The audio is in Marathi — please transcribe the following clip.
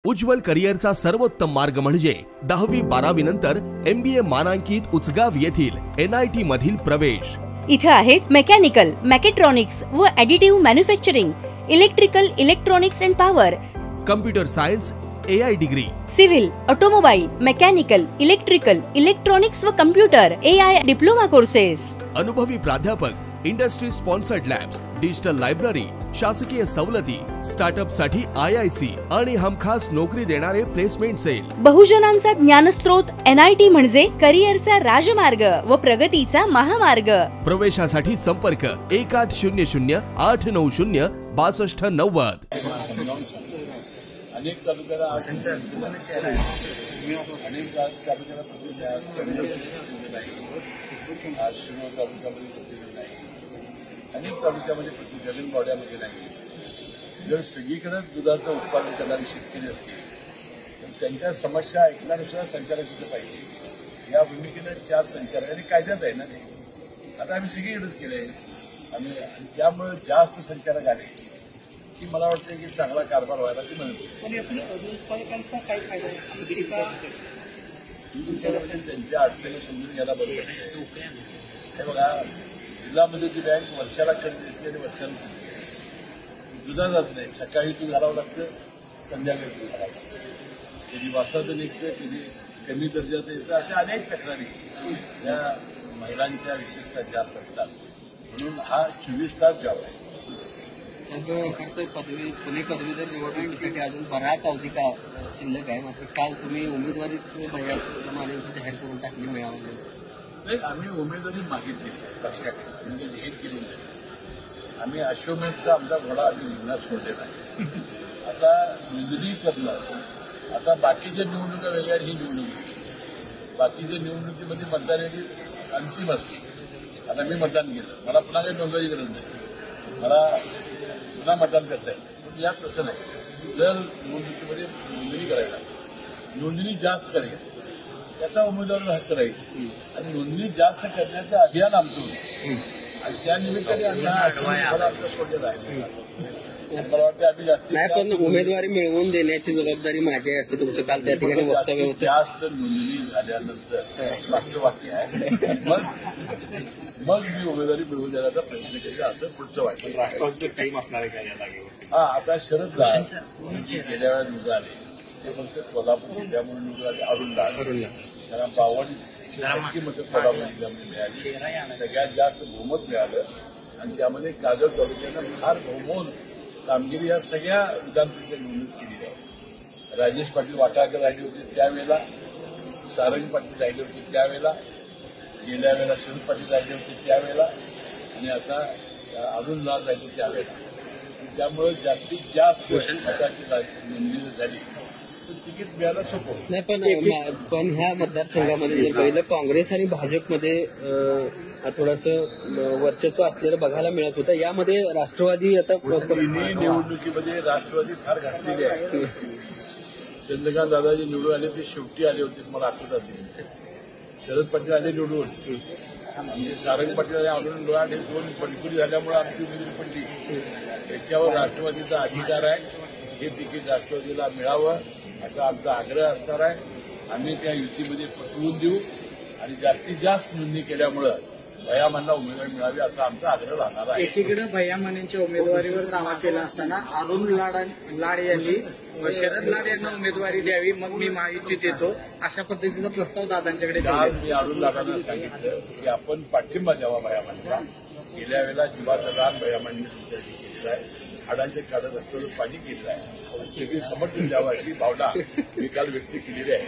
उज्ज्वल करिअरचा सर्वोत्तम मार्ग म्हणजे 10वी-12वी नंतर MBA मानांकित उचगाव येथील NIT मधील प्रवेश। इथे आहेत मेकॅनिकल, मॅकेट्रॉनिक्स व additive manufacturing, electrical, electronics and power, computer science, AI degree, civil, automobile, mechanical, electrical, electronics व कम्प्युटर AI डिप्लोमा कोर्सेस, अनुभवी प्राध्यापक, industry sponsored labs, digital library, शासकीय सवलती, स्टार्टअप साठी IIC आणि हमखास नोकरी देणारे प्लेसमेंट सेल। बहुजनांचा ज्ञानस्रोत NIT म्हणजे करिअरचा राजमार्ग व प्रगतीचा महामार्ग। प्रवेशासाठी संपर्क 1800 890 6290। अनेक तालुक्याला अनेक तालुक्याला प्रतिनिधी नाही, आज शिरोळ तालुक्यामध्ये प्रतिनिधी नाही, अनेक तालुक्यामध्ये प्रतिनिधी वाड्यामध्ये नाही। जर सगळीकडे दुधाचं उत्पादन करणारे शेतकरी असतील तर त्यांच्या समस्या ऐकणारे सुद्धा संचालक तिथे पाहिजे। या भूमिकेने 4 संचालक आणि कायद्यात आहे ना ते, आता आम्ही सगळीकडेच केलंय आम्ही, त्यामुळे जास्त संचालक आले की मला वाटतं की चांगला कारभार व्हायला ती मदत होईल। त्यांच्या अडचणी समजून घ्यायला बरोबर हे बघा, जिल्हा ती बँक वर्षाला कर्ज देते आणि वर्षाला दुधाचाच नाही, सकाळी दूध घालावं लागतं, संध्याकाळी दूध घालावं लागतं, कधी वासाचं निघतं, कधी कमी दर्जाचं येतं, अशा अनेक तक्रारी या महिलांच्या विशेषतः जास्त असतात। म्हणून हा 24 तास जॉब आहे। पुणे पदवीधर निवडणुकीसाठी अजून बराच अवधी का शिल्लक आहे, मात्र काल तुम्ही उमेदवारीच जाहीर करून टाकली मिळाली नाही। आम्ही उमेदवारी मागितली पक्षाकडे, म्हणजे जाहीर केली नाही। आम्ही अश्वमेधचा आमचा घोडा आम्ही रिंगणात सोडलेला आहे। आता नोंदणी करणं, आता बाकीच्या निवडणुका वेगळ्या, ही निवडणूक बाकीच्या निवडणुकीमध्ये मतदान यादी अंतिम असते। आता मी मतदान केलं, मला पुन्हा काही नोंदवायची गरज नाही, मला पुन्हा मतदान करता येईल। पण यात तसं नाही, जर निवडणुकीमध्ये नोंदणी करायला नोंदणी जास्त करायची त्याचा उमेदवाराला हक्क राहील आणि नोंदणी जास्त करण्याचं अभियान आमचं होतं आणि त्या निमित्ताने आमचा सोडलेला आहे। मला वाटतं आम्ही जास्त नाही, पण उमेदवारी मिळवून देण्याची जबाबदारी माझी आहे असं तुमचं काल त्या ठिकाणी वक्तव्य होतं। जास्त नोंदणी झाल्यानंतर मागचं वाक्य आहे, मग मी उमेदवारी मिळवून देण्याचा प्रयत्न केला असं पुढचं वाक्य। राष्ट्रवादीचे टीम असणार आहे का या जागेवर? हा, आता शरद गेल्या वेळेला निवडून आले ते फक्त कोल्हापूर जिल्ह्यामुळे निवडून आले, अरुण त्याला 52% मतं कोल्हापूर जिल्ह्यामध्ये मिळाली, सगळ्यात जास्त बहुमत मिळालं आणि त्यामध्ये काजळ तालुक्यानं फार बहुमोल कामगिरी या सगळ्या विधान परिषद निवडणूक केलेली आहे। राजेश पाटील वाटाळकर राहिले होते त्यावेळेला, सारंग पाटील राहिले होते त्यावेळेला, गेल्या वेळेला शरद पाटील राहिले होते त्यावेळेला आणि आता अरुण लाल राहिले त्यावेळेला। त्यामुळे जास्तीत जास्त मताची नोंदणी झाली तर तिकीट मिळायला सोपं होईल। नाही, पण ह्या मतदारसंघामध्ये जर पहिलं काँग्रेस आणि भाजपमध्ये थोडंसं वर्चस्व असलेलं बघायला मिळत होतं, यामध्ये राष्ट्रवादी आता तिन्ही निवडणुकीमध्ये राष्ट्रवादी फार घातलेली आहे। चंद्रकांत दादाजी निवडून आले ते शेवटी आले होते, मला आठवत असेल। शरद पाटील आले निवडून, म्हणजे सारंग पाटील आणि अरुण लाड हे 2 पटकुरी झाल्यामुळे आमची उमेदवारी पडली। त्याच्यावर राष्ट्रवादीचा अधिकार आहे, हे तिकीट राष्ट्रवादीला मिळावं असा आमचा आग्रह असणार आहे। आम्ही त्या युतीमध्ये पटवून देऊ आणि जास्तीत जास्त नोंदणी केल्यामुळं भयामांना उमेदवारी मिळावी असा आमचा आग्रह राहणार आहे। एकीकडे भयामानेंच्या उमेदवारीवर दावा केला असताना अरुण लाड यांनी शरद लाड यांना उमेदवारी द्यावी, मग मी महायुतीत येतो अशा पद्धतीचा प्रस्ताव दादांच्याकडे काल मी अरुण लाडांना सांगितलं की आपण पाठिंबा द्यावा भयामांना। गेल्या वेळेला जीवाचं रान भयामांनी केलेलं आहे, हाडांचे काढत असलेलं पाणी केलेलं आहे, सगळी समर्थन द्यावं अशी भावना मी काल व्यक्त केलेली आहे।